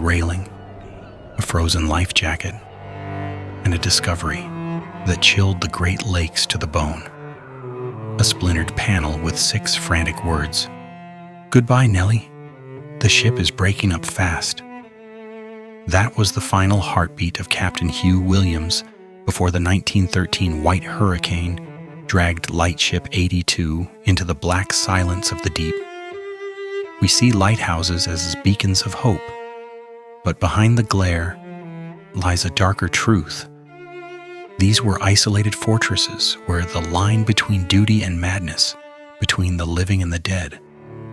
railing, a frozen life jacket, and a discovery that chilled the Great Lakes to the bone. A splintered panel with 6 frantic words. "Goodbye, Nelly. The ship is breaking up fast." That was the final heartbeat of Captain Hugh Williams before the 1913 White Hurricane dragged Lightship 82 into the black silence of the deep. We see lighthouses as beacons of hope, but behind the glare lies a darker truth. These were isolated fortresses where the line between duty and madness, between the living and the dead,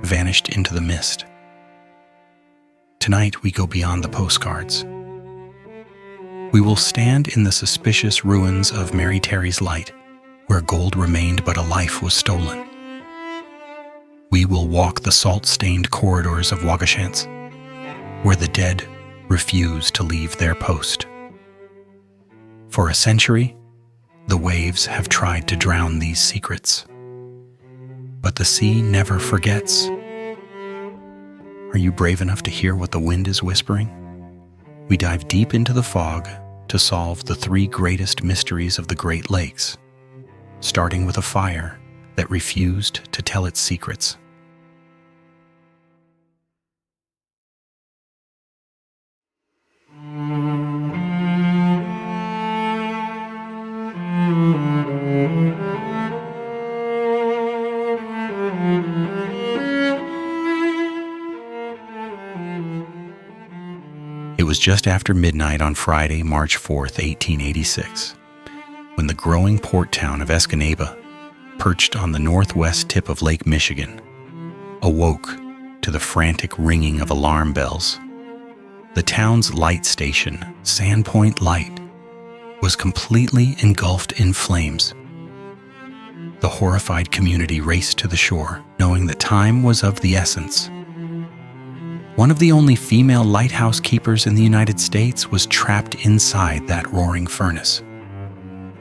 vanished into the mist. Tonight we go beyond the postcards. We will stand in the suspicious ruins of Mary Terry's Light, where gold remained but a life was stolen. We will walk the salt-stained corridors of Waugoshance, where the dead refuse to leave their post. For a century, the waves have tried to drown these secrets. But the sea never forgets. Are you brave enough to hear what the wind is whispering? We dive deep into the fog to solve the 3 greatest mysteries of the Great Lakes, starting with a fire that refused to tell its secrets. It was just after midnight on Friday, March 4th, 1886, when the growing port town of Escanaba, perched on the northwest tip of Lake Michigan, awoke to the frantic ringing of alarm bells. The town's light station, Sandpoint Light, was completely engulfed in flames. The horrified community raced to the shore, knowing that time was of the essence. One of the only female lighthouse keepers in the United States was trapped inside that roaring furnace.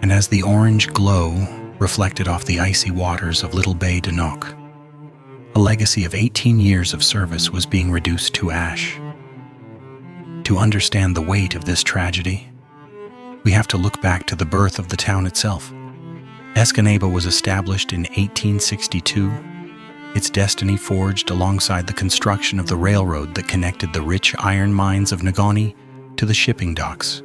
And as the orange glow reflected off the icy waters of Little Bay de Noc, a legacy of 18 years of service was being reduced to ash. To understand the weight of this tragedy, we have to look back to the birth of the town itself. Escanaba was established in 1862, its destiny forged alongside the construction of the railroad that connected the rich iron mines of Negaunee to the shipping docks.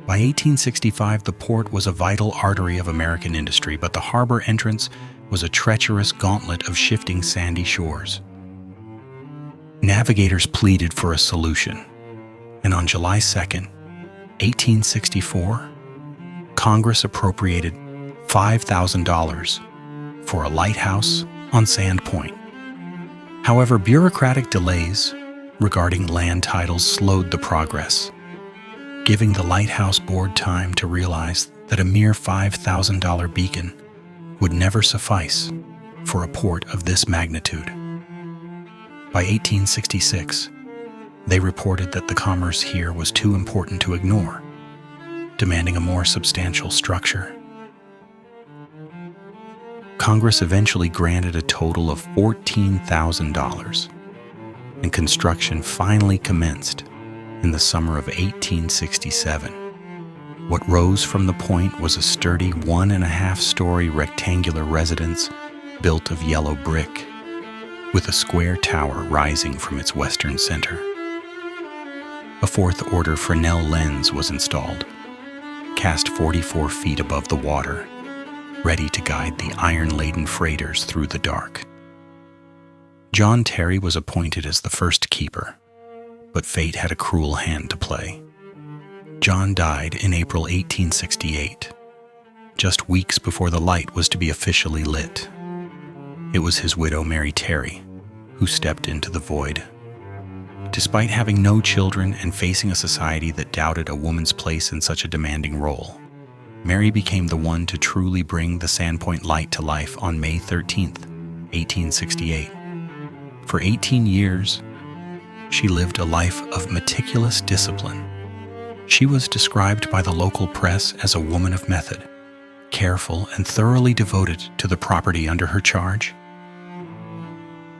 By 1865, the port was a vital artery of American industry, but the harbor entrance was a treacherous gauntlet of shifting sandy shores. Navigators pleaded for a solution, and on July 2nd, 1864, Congress appropriated $5,000 for a lighthouse on Sandpoint. However, bureaucratic delays regarding land titles slowed the progress, giving the Lighthouse Board time to realize that a mere $5,000 beacon would never suffice for a port of this magnitude. By 1866, they reported that the commerce here was too important to ignore, demanding a more substantial structure. Congress eventually granted a total of $14,000, and construction finally commenced in the summer of 1867. What rose from the point was a sturdy 1.5-story rectangular residence built of yellow brick, with a square tower rising from its western center. A 4th order Fresnel lens was installed, cast 44 feet above the water, ready to guide the iron-laden freighters through the dark. John Terry was appointed as the first keeper, but fate had a cruel hand to play. John died in April 1868, just weeks before the light was to be officially lit. It was his widow, Mary Terry, who stepped into the void. Despite having no children and facing a society that doubted a woman's place in such a demanding role, Mary became the one to truly bring the Sandpoint Light to life on May 13th, 1868. For 18 years, she lived a life of meticulous discipline. She was described by the local press as a woman of method, careful and thoroughly devoted to the property under her charge.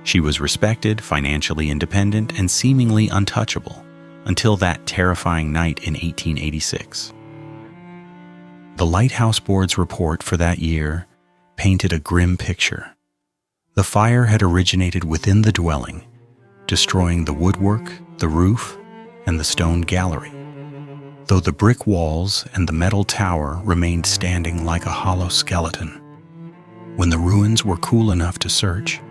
She was respected, financially independent, and seemingly untouchable, until that terrifying night in 1886. The Lighthouse Board's report for that year painted a grim picture. The fire had originated within the dwelling, destroying the woodwork, the roof, and the stone gallery, though the brick walls and the metal tower remained standing like a hollow skeleton. When the ruins were cool enough to search,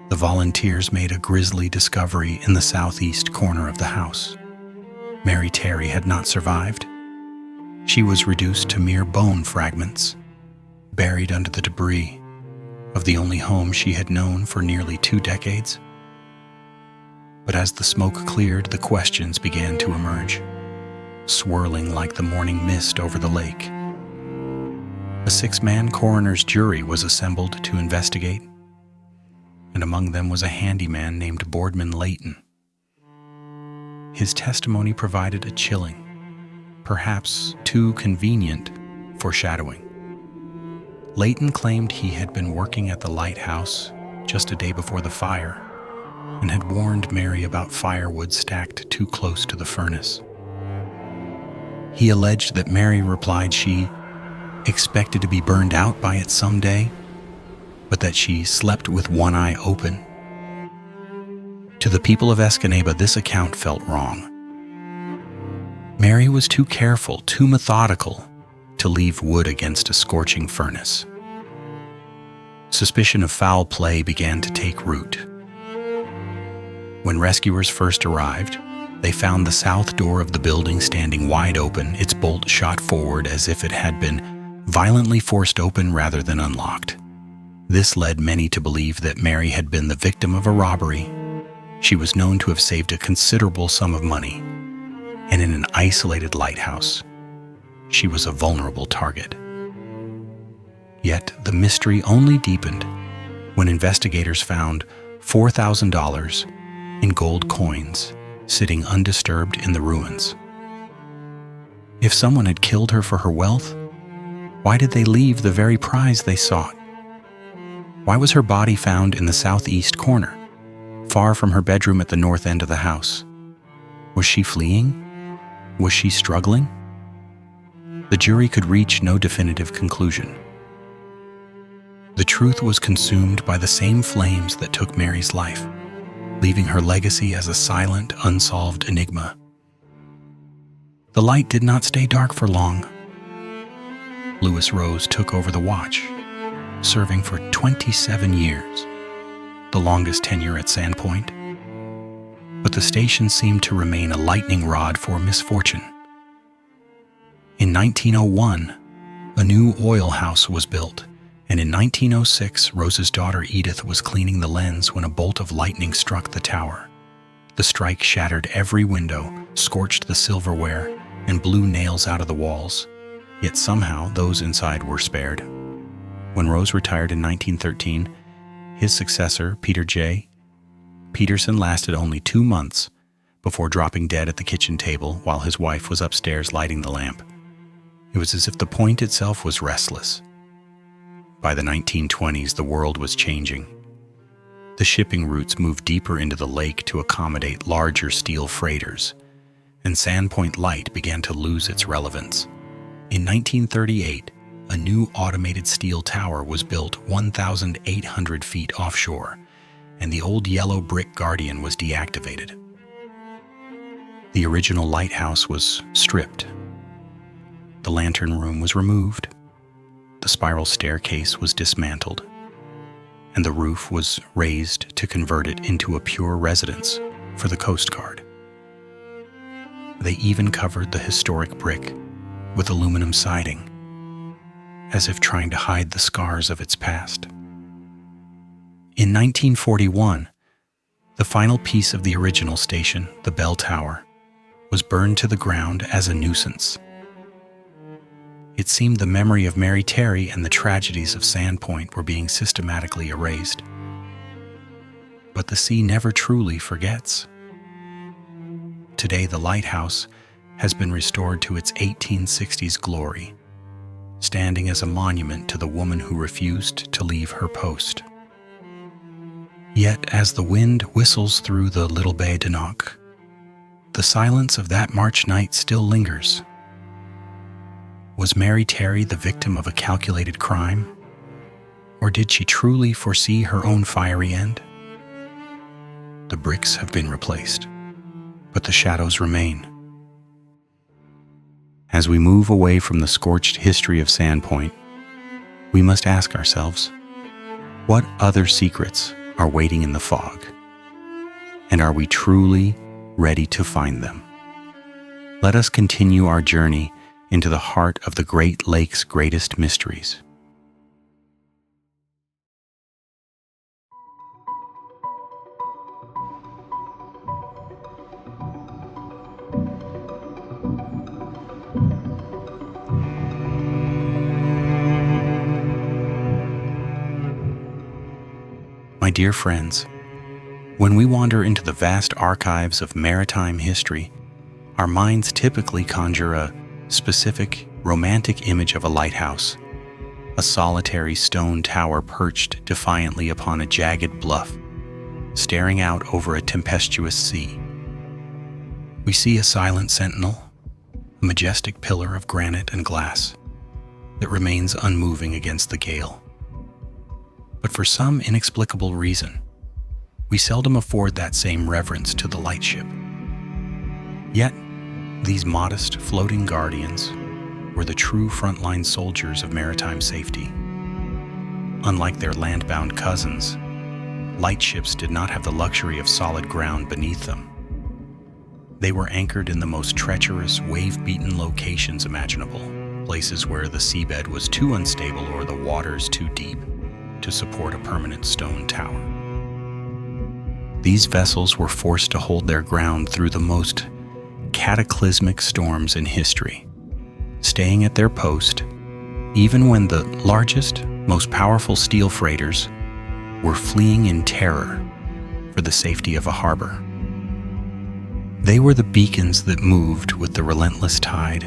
the volunteers made a grisly discovery in the southeast corner of the house. Mary Terry had not survived. She was reduced to mere bone fragments, buried under the debris of the only home she had known for nearly 2 decades. But as the smoke cleared, the questions began to emerge, swirling like the morning mist over the lake. A 6-man coroner's jury was assembled to investigate, and among them was a handyman named Boardman Layton. His testimony provided a chilling, perhaps too convenient, foreshadowing. Layton claimed he had been working at the lighthouse just a day before the fire and had warned Mary about firewood stacked too close to the furnace. He alleged that Mary replied she expected to be burned out by it someday, but that she slept with one eye open. To the people of Escanaba, this account felt wrong. Mary was too careful, too methodical to leave wood against a scorching furnace. Suspicion of foul play began to take root. When rescuers first arrived, they found the south door of the building standing wide open, its bolt shot forward as if it had been violently forced open rather than unlocked. This led many to believe that Mary had been the victim of a robbery. She was known to have saved a considerable sum of money, and in an isolated lighthouse, she was a vulnerable target. Yet the mystery only deepened when investigators found $4,000 in gold coins sitting undisturbed in the ruins. If someone had killed her for her wealth, why did they leave the very prize they sought? Why was her body found in the southeast corner, far from her bedroom at the north end of the house? Was she fleeing? Was she struggling? The jury could reach no definitive conclusion. The truth was consumed by the same flames that took Mary's life, leaving her legacy as a silent, unsolved enigma. The light did not stay dark for long. Lewis Rose took over the watch, serving for 27 years, the longest tenure at Sandpoint. But the station seemed to remain a lightning rod for misfortune. In 1901, a new oil house was built, and in 1906, Rose's daughter Edith was cleaning the lens when a bolt of lightning struck the tower. The strike shattered every window, scorched the silverware, and blew nails out of the walls. Yet somehow, those inside were spared. When Rose retired in 1913, his successor, Peter J. Peterson, lasted only 2 months before dropping dead at the kitchen table while his wife was upstairs lighting the lamp. It was as if the point itself was restless. By the 1920s, the world was changing. The shipping routes moved deeper into the lake to accommodate larger steel freighters, and Sandpoint Light began to lose its relevance. In 1938, a new automated steel tower was built 1,800 feet offshore, and the old yellow brick Guardian was deactivated. The original lighthouse was stripped. The lantern room was removed, the spiral staircase was dismantled, and the roof was raised to convert it into a pure residence for the Coast Guard. They even covered the historic brick with aluminum siding, as if trying to hide the scars of its past. In 1941, the final piece of the original station, the bell tower, was burned to the ground as a nuisance. It seemed the memory of Mary Terry and the tragedies of Sandpoint were being systematically erased. But the sea never truly forgets. Today, the lighthouse has been restored to its 1860s glory, standing as a monument to the woman who refused to leave her post. Yet, as the wind whistles through the Little Bay de Noc, the silence of that March night still lingers. Was Mary Terry the victim of a calculated crime? Or did she truly foresee her own fiery end? The bricks have been replaced, but the shadows remain. As we move away from the scorched history of Sandpoint, we must ask ourselves, what other secrets are waiting in the fog? And are we truly ready to find them? Let us continue our journey into the heart of the Great Lake's greatest mysteries. My dear friends, when we wander into the vast archives of maritime history, our minds typically conjure a specific, romantic image of a lighthouse, a solitary stone tower perched defiantly upon a jagged bluff, staring out over a tempestuous sea. We see a silent sentinel, a majestic pillar of granite and glass that remains unmoving against the gale. But for some inexplicable reason, we seldom afford that same reverence to the Lightship. Yet, these modest, floating guardians were the true frontline soldiers of maritime safety. Unlike their land-bound cousins, lightships did not have the luxury of solid ground beneath them. They were anchored in the most treacherous, wave-beaten locations imaginable, places where the seabed was too unstable or the waters too deep to support a permanent stone tower. These vessels were forced to hold their ground through the most cataclysmic storms in history, staying at their post even when the largest, most powerful steel freighters were fleeing in terror for the safety of a harbor. They were the beacons that moved with the relentless tide,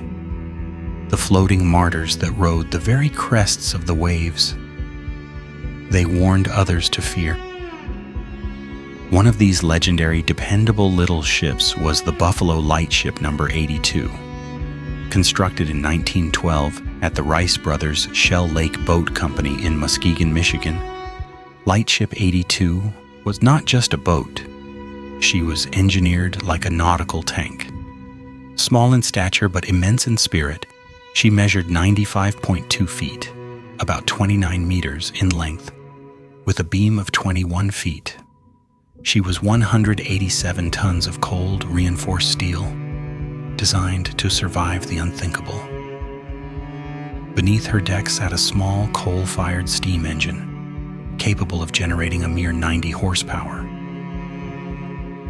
the floating martyrs that rode the very crests of the waves. They warned others to fear. One of these legendary, dependable little ships was the Buffalo Lightship No. 82. Constructed in 1912 at the Rice Brothers Shell Lake Boat Company in Muskegon, Michigan, Lightship 82 was not just a boat. She was engineered like a nautical tank. Small in stature but immense in spirit, she measured 95.2 feet, about 29 meters in length, with a beam of 21 feet. She was 187 tons of cold, reinforced steel, designed to survive the unthinkable. Beneath her deck sat a small coal-fired steam engine, capable of generating a mere 90 horsepower.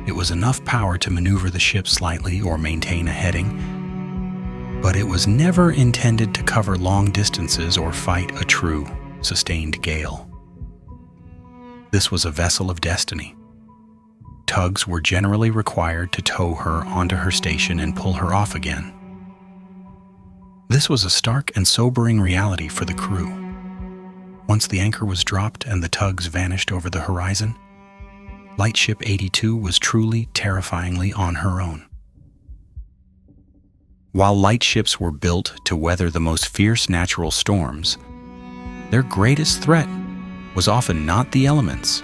It was enough power to maneuver the ship slightly or maintain a heading, but it was never intended to cover long distances or fight a true, sustained gale. This was a vessel of destiny. Tugs were generally required to tow her onto her station and pull her off again. This was a stark and sobering reality for the crew. Once the anchor was dropped and the tugs vanished over the horizon, Lightship 82 was truly, terrifyingly on her own. While lightships were built to weather the most fierce natural storms, their greatest threat was often not the elements,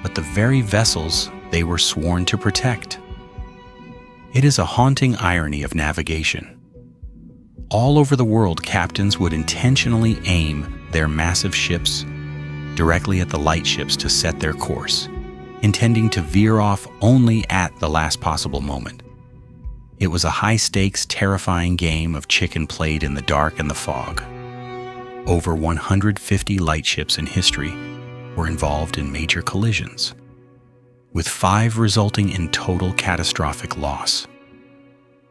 but the very vessels they were sworn to protect. It is a haunting irony of navigation. All over the world, captains would intentionally aim their massive ships directly at the lightships to set their course, intending to veer off only at the last possible moment. It was a high-stakes, terrifying game of chicken played in the dark and the fog. Over 150 lightships in history were involved in major collisions, with 5 resulting in total catastrophic loss.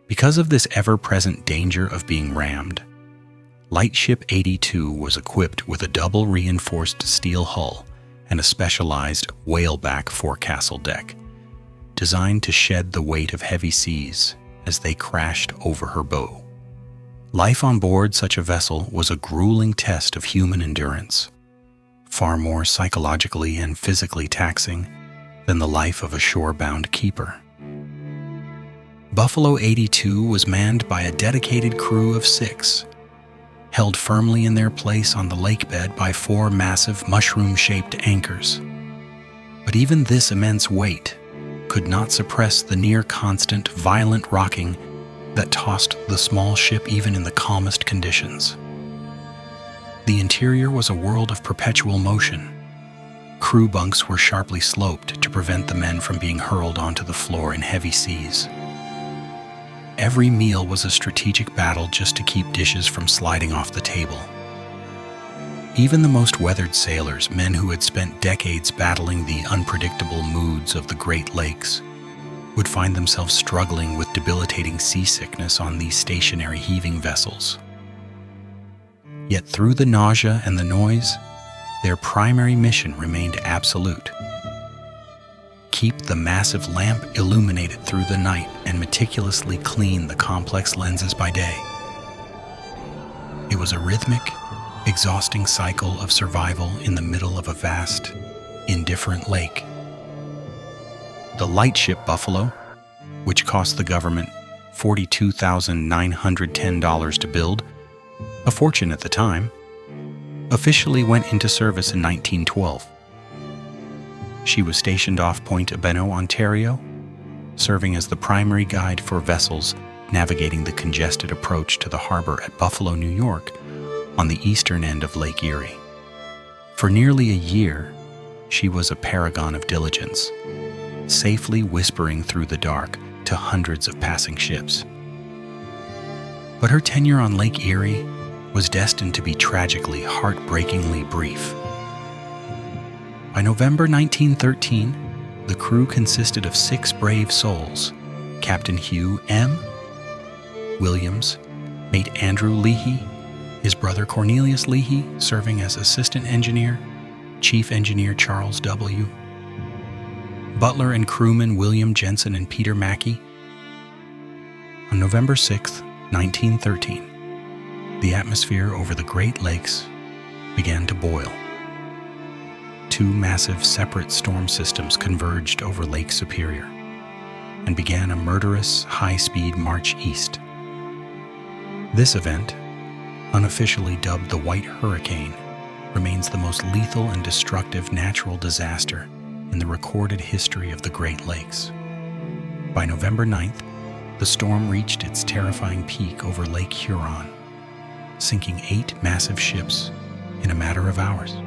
Because of this ever-present danger of being rammed, Lightship 82 was equipped with a double-reinforced steel hull and a specialized whaleback forecastle deck, designed to shed the weight of heavy seas as they crashed over her bow. Life on board such a vessel was a grueling test of human endurance, far more psychologically and physically taxing than the life of a shore-bound keeper. Buffalo 82 was manned by a dedicated crew of 6, held firmly in their place on the lake bed by 4 massive mushroom-shaped anchors. But even this immense weight could not suppress the near-constant, violent rocking that tossed the small ship even in the calmest conditions. The interior was a world of perpetual motion. Crew bunks were sharply sloped to prevent the men from being hurled onto the floor in heavy seas. Every meal was a strategic battle just to keep dishes from sliding off the table. Even the most weathered sailors, men who had spent decades battling the unpredictable moods of the Great Lakes, would find themselves struggling with debilitating seasickness on these stationary heaving vessels. Yet through the nausea and the noise, their primary mission remained absolute. Keep the massive lamp illuminated through the night and meticulously clean the complex lenses by day. It was a rhythmic, exhausting cycle of survival in the middle of a vast, indifferent lake. The Lightship Buffalo, which cost the government $42,910 to build, a fortune at the time, officially went into service in 1912. She was stationed off Point Abeno, Ontario, serving as the primary guide for vessels navigating the congested approach to the harbor at Buffalo, New York, on the eastern end of Lake Erie. For nearly a year, she was a paragon of diligence, safely whispering through the dark to hundreds of passing ships. But her tenure on Lake Erie was destined to be tragically, heartbreakingly brief. By November 1913, the crew consisted of 6 brave souls: Captain Hugh M. Williams, mate Andrew Leahy, his brother Cornelius Leahy serving as assistant engineer, Chief Engineer Charles W., butler and crewmen William Jensen and Peter Mackey. On November 6, 1913, the atmosphere over the Great Lakes began to boil. 2 massive separate storm systems converged over Lake Superior and began a murderous, high-speed march east. This event, unofficially dubbed the White Hurricane, remains the most lethal and destructive natural disaster in the recorded history of the Great Lakes. By November 9th, the storm reached its terrifying peak over Lake Huron, sinking 8 massive ships in a matter of hours.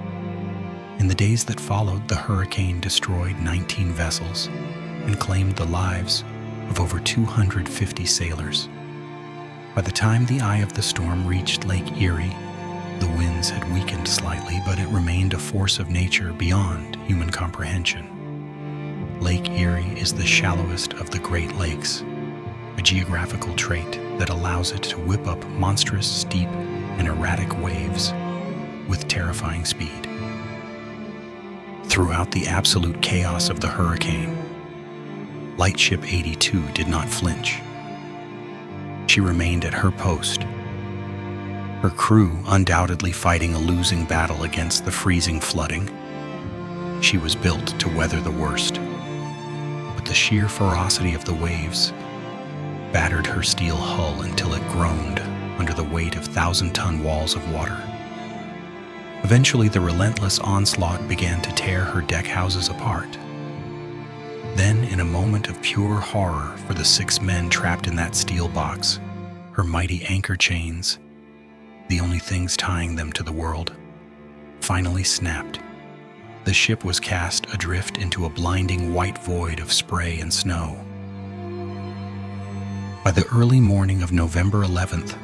In the days that followed, the hurricane destroyed 19 vessels and claimed the lives of over 250 sailors. By the time the eye of the storm reached Lake Erie, the winds had weakened slightly, but it remained a force of nature beyond human comprehension. Lake Erie is the shallowest of the Great Lakes, a geographical trait that allows it to whip up monstrous, steep, and erratic waves with terrifying speed. Throughout the absolute chaos of the hurricane, Lightship 82 did not flinch. She remained at her post, her crew undoubtedly fighting a losing battle against the freezing flooding. She was built to weather the worst, but the sheer ferocity of the waves battered her steel hull until it groaned under the weight of 1,000-ton walls of water. Eventually, the relentless onslaught began to tear her deck houses apart. Then, in a moment of pure horror for the 6 men trapped in that steel box, her mighty anchor chains, the only things tying them to the world, finally snapped. The ship was cast adrift into a blinding white void of spray and snow. By the early morning of November 11th,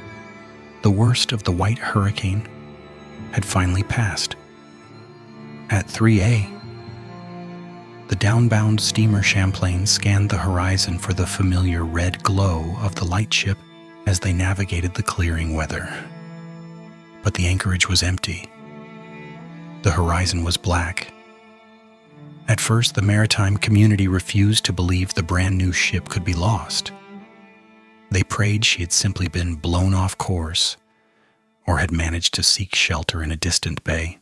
the worst of the White Hurricane had finally passed. At 3A, the downbound steamer Champlain scanned the horizon for the familiar red glow of the Lightship as they navigated the clearing weather. But the anchorage was empty. The horizon was black. At first, the maritime community refused to believe the brand new ship could be lost. They prayed she had simply been blown off course or had managed to seek shelter in a distant bay.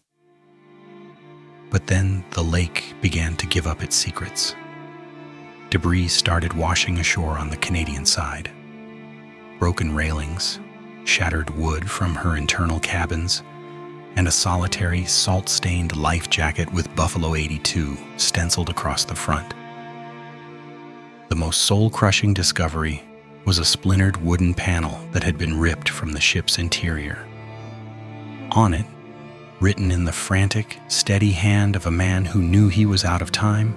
But then the lake began to give up its secrets. Debris started washing ashore on the Canadian side. Broken railings, shattered wood from her internal cabins, and a solitary, salt-stained life jacket with Buffalo 82 stenciled across the front. The most soul-crushing discovery was a splintered wooden panel that had been ripped from the ship's interior. On it, written in the frantic, steady hand of a man who knew he was out of time,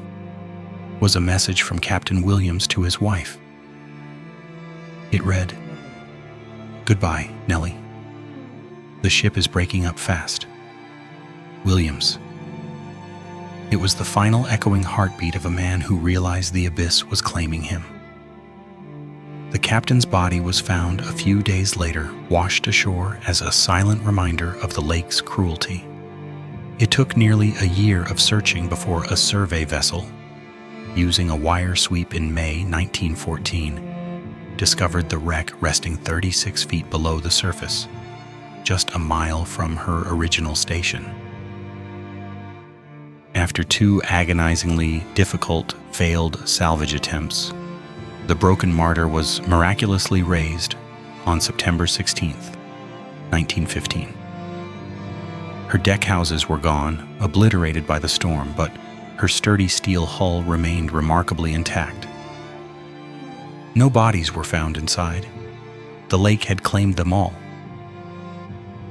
was a message from Captain Williams to his wife. It read, "Goodbye, Nelly. The ship is breaking up fast. Williams." It was the final echoing heartbeat of a man who realized the abyss was claiming him. The captain's body was found a few days later, washed ashore as a silent reminder of the lake's cruelty. It took nearly a year of searching before a survey vessel, using a wire sweep in May 1914, discovered the wreck resting 36 feet below the surface, just a mile from her original station. After 2 agonizingly difficult, failed salvage attempts, the broken martyr was miraculously raised on September 16, 1915. Her deck houses were gone, obliterated by the storm, but her sturdy steel hull remained remarkably intact. No bodies were found inside. The lake had claimed them all.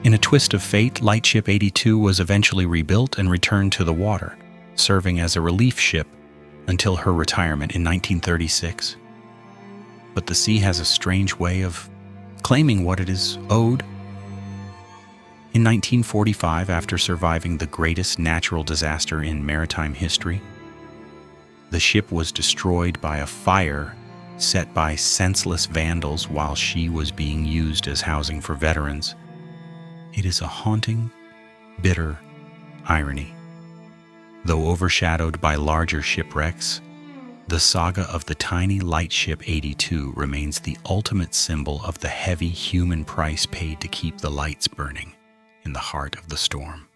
In a twist of fate, Lightship 82 was eventually rebuilt and returned to the water, serving as a relief ship until her retirement in 1936. But the sea has a strange way of claiming what it is owed. In 1945, after surviving the greatest natural disaster in maritime history, the ship was destroyed by a fire set by senseless vandals while she was being used as housing for veterans. It is a haunting, bitter irony. Though overshadowed by larger shipwrecks, the saga of the tiny Lightship 82 remains the ultimate symbol of the heavy human price paid to keep the lights burning in the heart of the storm.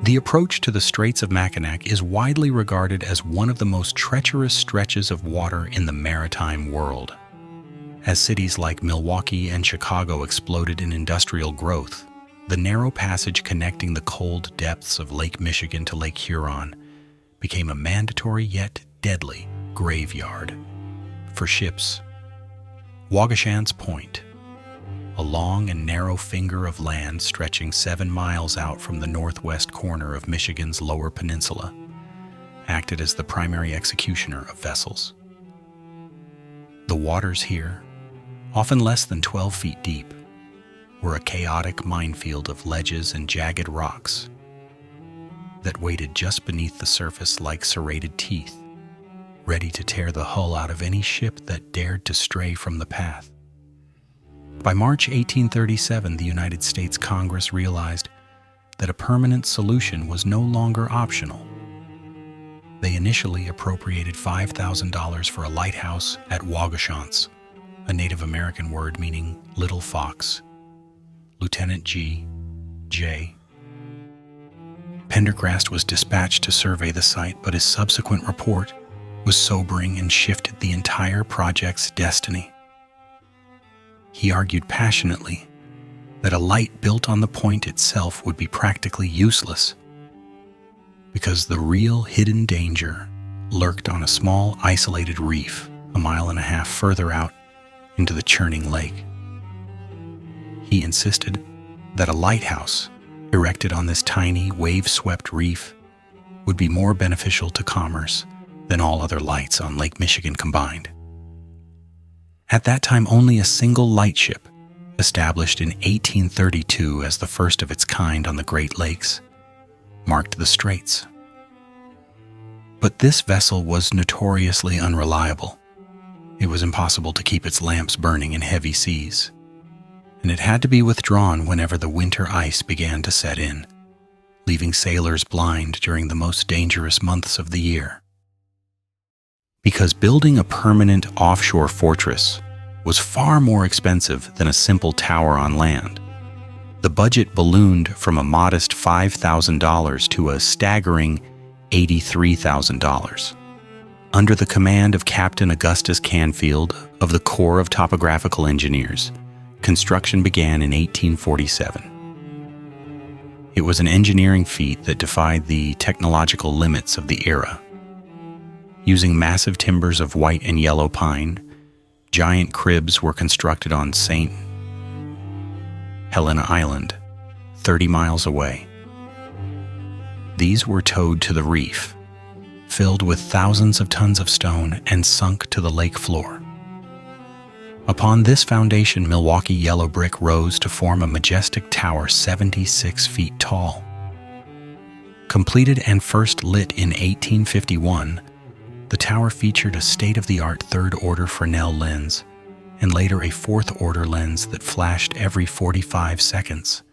The approach to the Straits of Mackinac is widely regarded as one of the most treacherous stretches of water in the maritime world. As cities like Milwaukee and Chicago exploded in industrial growth, the narrow passage connecting the cold depths of Lake Michigan to Lake Huron became a mandatory yet deadly graveyard for ships. Waugoshance Point, a long and narrow finger of land stretching 7 miles out from the northwest corner of Michigan's Lower Peninsula, acted as the primary executioner of vessels. The waters here, often less than 12 feet deep, were a chaotic minefield of ledges and jagged rocks that waited just beneath the surface like serrated teeth, ready to tear the hull out of any ship that dared to stray from the path. By March 1837, the United States Congress realized that a permanent solution was no longer optional. They initially appropriated $5,000 for a lighthouse at Waugoshance, a Native American word meaning little fox. Lieutenant J. Pendergrast was dispatched to survey the site, but his subsequent report was sobering and shifted the entire project's destiny. He argued passionately that a light built on the point itself would be practically useless because the real hidden danger lurked on a small isolated reef 1.5 miles further out into the churning lake. He insisted that a lighthouse erected on this tiny wave-swept reef would be more beneficial to commerce than all other lights on Lake Michigan combined. At that time, only a single lightship, established in 1832 as the first of its kind on the Great Lakes, marked the straits. But this vessel was notoriously unreliable. It was impossible to keep its lamps burning in heavy seas, and it had to be withdrawn whenever the winter ice began to set in, leaving sailors blind during the most dangerous months of the year. Because building a permanent offshore fortress was far more expensive than a simple tower on land, the budget ballooned from a modest $5,000 to a staggering $83,000. Under the command of Captain Augustus Canfield of the Corps of Topographical Engineers, construction began in 1847. It was an engineering feat that defied the technological limits of the era. Using massive timbers of white and yellow pine, giant cribs were constructed on St. Helena Island, 30 miles away. These were towed to the reef, filled with thousands of tons of stone and sunk to the lake floor. Upon this foundation, Milwaukee yellow brick rose to form a majestic tower 76 feet tall. Completed and first lit in 1851, the tower featured a state-of-the-art third-order Fresnel lens and later a fourth-order lens that flashed every 45 seconds,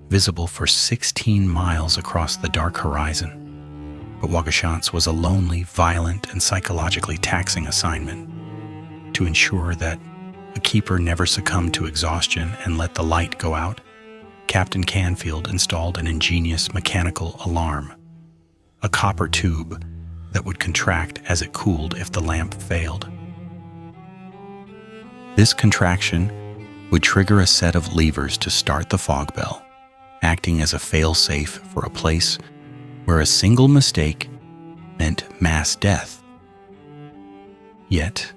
visible for 16 miles across the dark horizon. But Waugoshance was a lonely, violent, and psychologically taxing assignment. To ensure that a keeper never succumbed to exhaustion and let the light go out, Captain Canfield installed an ingenious mechanical alarm, a copper tube that would contract as it cooled if the lamp failed. This contraction would trigger a set of levers to start the fog bell, acting as a fail-safe for a place where a single mistake meant mass death. Yet,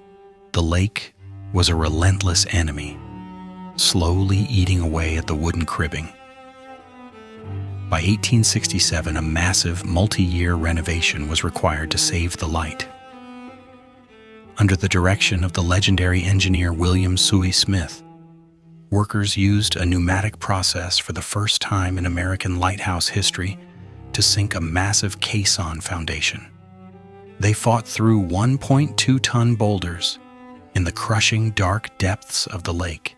the lake was a relentless enemy, slowly eating away at the wooden cribbing. By 1867, a massive multi-year renovation was required to save the light. Under the direction of the legendary engineer William Suey Smith, workers used a pneumatic process for the first time in American lighthouse history to sink a massive caisson foundation. They fought through 1.2-ton boulders in the crushing dark depths of the lake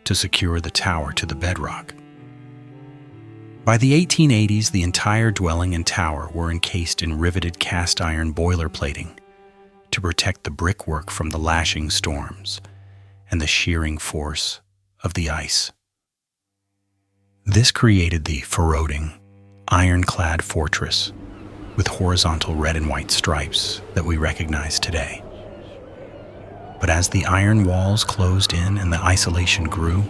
to secure the tower to the bedrock. By the 1880s, the entire dwelling and tower were encased in riveted cast iron boiler plating to protect the brickwork from the lashing storms and the shearing force of the ice. This created the corroding, ironclad fortress with horizontal red and white stripes that we recognize today. But as the iron walls closed in and the isolation grew,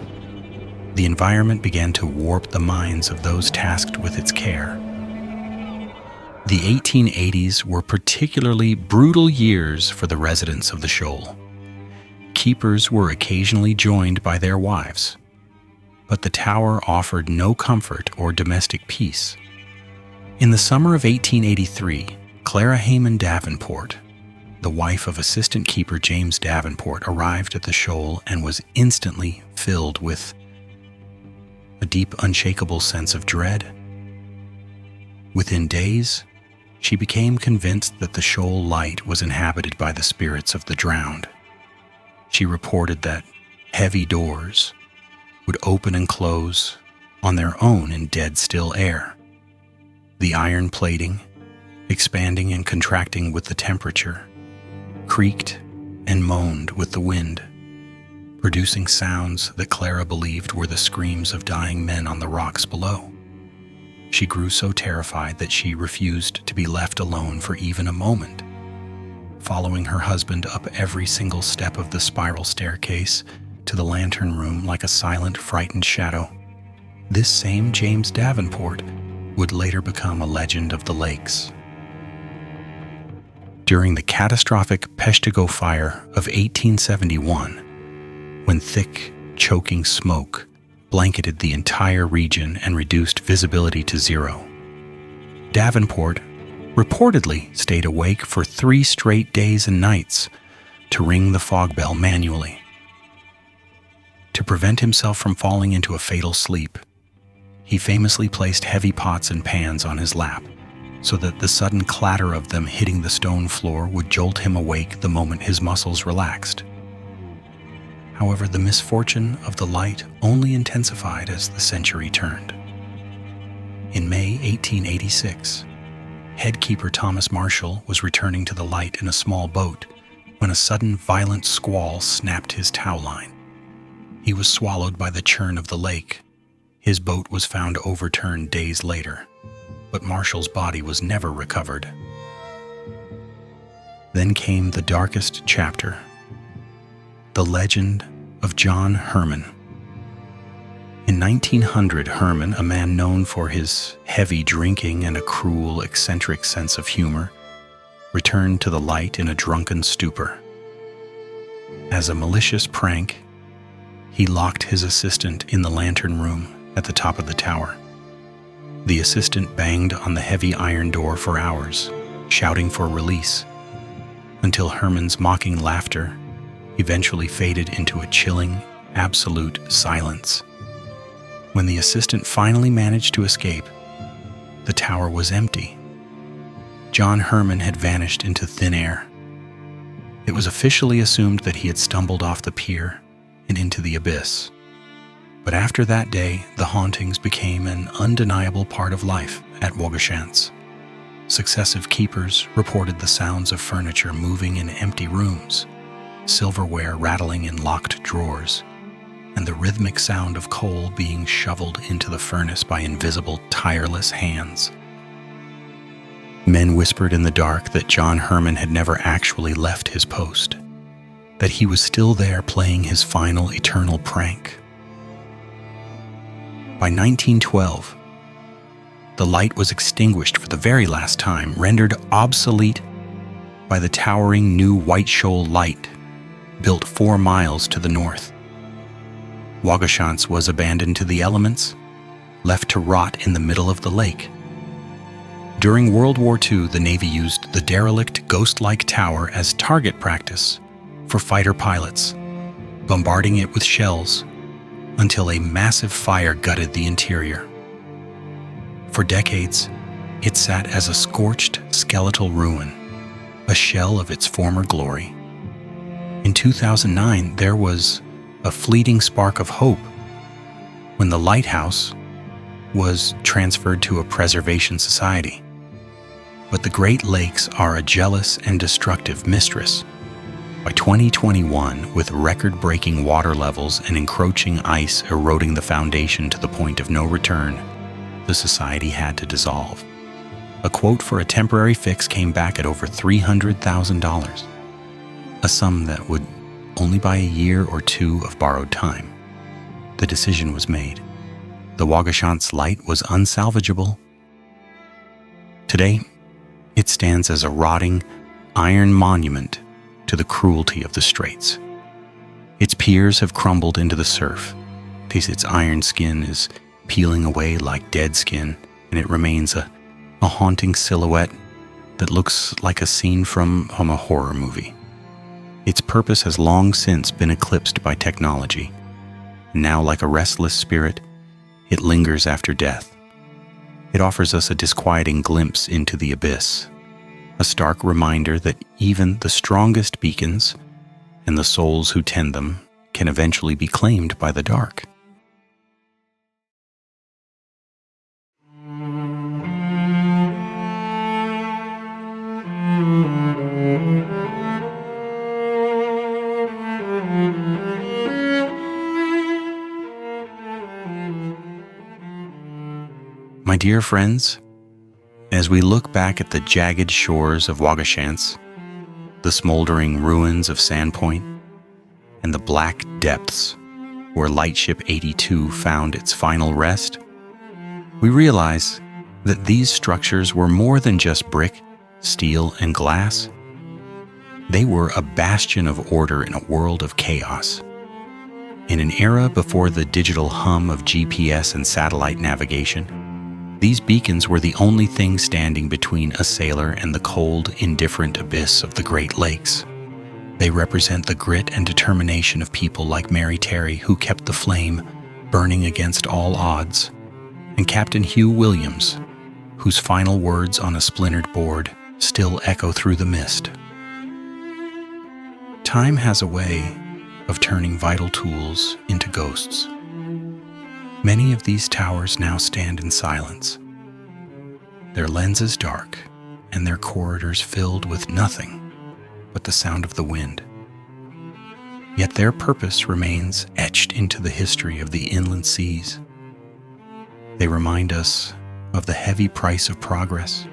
the environment began to warp the minds of those tasked with its care. The 1880s were particularly brutal years for the residents of the shoal. Keepers were occasionally joined by their wives, but the tower offered no comfort or domestic peace. In the summer of 1883, Clara Hayman Davenport, the wife of assistant keeper James Davenport, arrived at the shoal and was instantly filled with a deep, unshakable sense of dread. Within days, she became convinced that the shoal light was inhabited by the spirits of the drowned. She reported that heavy doors would open and close on their own in dead still air. The iron plating, expanding and contracting with the temperature, creaked and moaned with the wind, producing sounds that Clara believed were the screams of dying men on the rocks below. She grew so terrified that she refused to be left alone for even a moment, following her husband up every single step of the spiral staircase to the lantern room like a silent, frightened shadow. This same James Davenport would later become a legend of the lakes. During the catastrophic Peshtigo fire of 1871, when thick, choking smoke blanketed the entire region and reduced visibility to zero, Davenport reportedly stayed awake for 3 straight days and nights to ring the fog bell manually. To prevent himself from falling into a fatal sleep, he famously placed heavy pots and pans on his lap so that the sudden clatter of them hitting the stone floor would jolt him awake the moment his muscles relaxed. However, the misfortune of the light only intensified as the century turned. In May 1886, headkeeper Thomas Marshall was returning to the light in a small boat when a sudden violent squall snapped his tow line. He was swallowed by the churn of the lake. His boat was found overturned days later, but Marshall's body was never recovered. Then came the darkest chapter, the legend of John Herman. In 1900, Herman, a man known for his heavy drinking and a cruel, eccentric sense of humor, returned to the light in a drunken stupor. As a malicious prank, he locked his assistant in the lantern room at the top of the tower. The assistant banged on the heavy iron door for hours, shouting for release, until Herman's mocking laughter eventually faded into a chilling, absolute silence. When the assistant finally managed to escape, the tower was empty. John Herman had vanished into thin air. It was officially assumed that he had stumbled off the pier and into the abyss. But after that day, the hauntings became an undeniable part of life at Waugoshance. Successive keepers reported the sounds of furniture moving in empty rooms, silverware rattling in locked drawers, and the rhythmic sound of coal being shoveled into the furnace by invisible, tireless hands. Men whispered in the dark that John Herman had never actually left his post, that he was still there playing his final eternal prank. By 1912, the light was extinguished for the very last time, rendered obsolete by the towering new White Shoal Light, built 4 miles to the north. Waugoshance was abandoned to the elements, left to rot in the middle of the lake. During World War II, the Navy used the derelict, ghost-like tower as target practice for fighter pilots, bombarding it with shells until a massive fire gutted the interior. For decades, it sat as a scorched, skeletal ruin, a shell of its former glory. In 2009, there was a fleeting spark of hope when the lighthouse was transferred to a preservation society. But the Great Lakes are a jealous and destructive mistress. By 2021, with record-breaking water levels and encroaching ice eroding the foundation to the point of no return, the society had to dissolve. A quote for a temporary fix came back at over $300,000, a sum that would only buy a year or two of borrowed time. The decision was made. The Waugoshance light was unsalvageable. Today, it stands as a rotting, iron monument to the cruelty of the straits. Its piers have crumbled into the surf. Its iron skin is peeling away like dead skin, and it remains a haunting silhouette that looks like a scene from a horror movie. Its purpose has long since been eclipsed by technology. Now, like a restless spirit, it lingers after death. It offers us a disquieting glimpse into the abyss, a stark reminder that even the strongest beacons and the souls who tend them can eventually be claimed by the dark. My dear friends, as we look back at the jagged shores of Waugoshance, the smoldering ruins of Sandpoint, and the black depths where Lightship 82 found its final rest, we realize that these structures were more than just brick, steel, and glass. They were a bastion of order in a world of chaos. In an era before the digital hum of GPS and satellite navigation, these beacons were the only thing standing between a sailor and the cold, indifferent abyss of the Great Lakes. They represent the grit and determination of people like Mary Terry, who kept the flame burning against all odds, and Captain Hugh Williams, whose final words on a splintered board still echo through the mist. Time has a way of turning vital tools into ghosts. Many of these towers now stand in silence, their lenses dark and their corridors filled with nothing but the sound of the wind. Yet their purpose remains etched into the history of the inland seas. They remind us of the heavy price of progress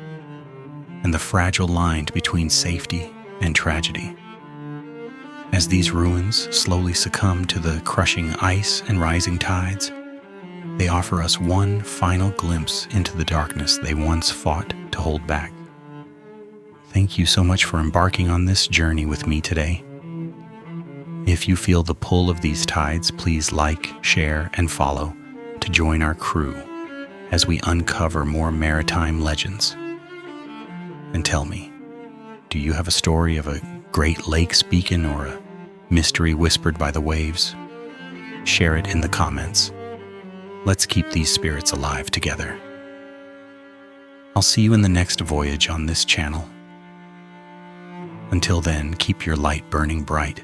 and the fragile line between safety and tragedy. As these ruins slowly succumb to the crushing ice and rising tides, they offer us one final glimpse into the darkness they once fought to hold back. Thank you so much for embarking on this journey with me today. If you feel the pull of these tides, please like, share, and follow to join our crew as we uncover more maritime legends. And tell me, do you have a story of a Great Lakes beacon or a mystery whispered by the waves? Share it in the comments. Let's keep these spirits alive together. I'll see you in the next voyage on this channel. Until then, keep your light burning bright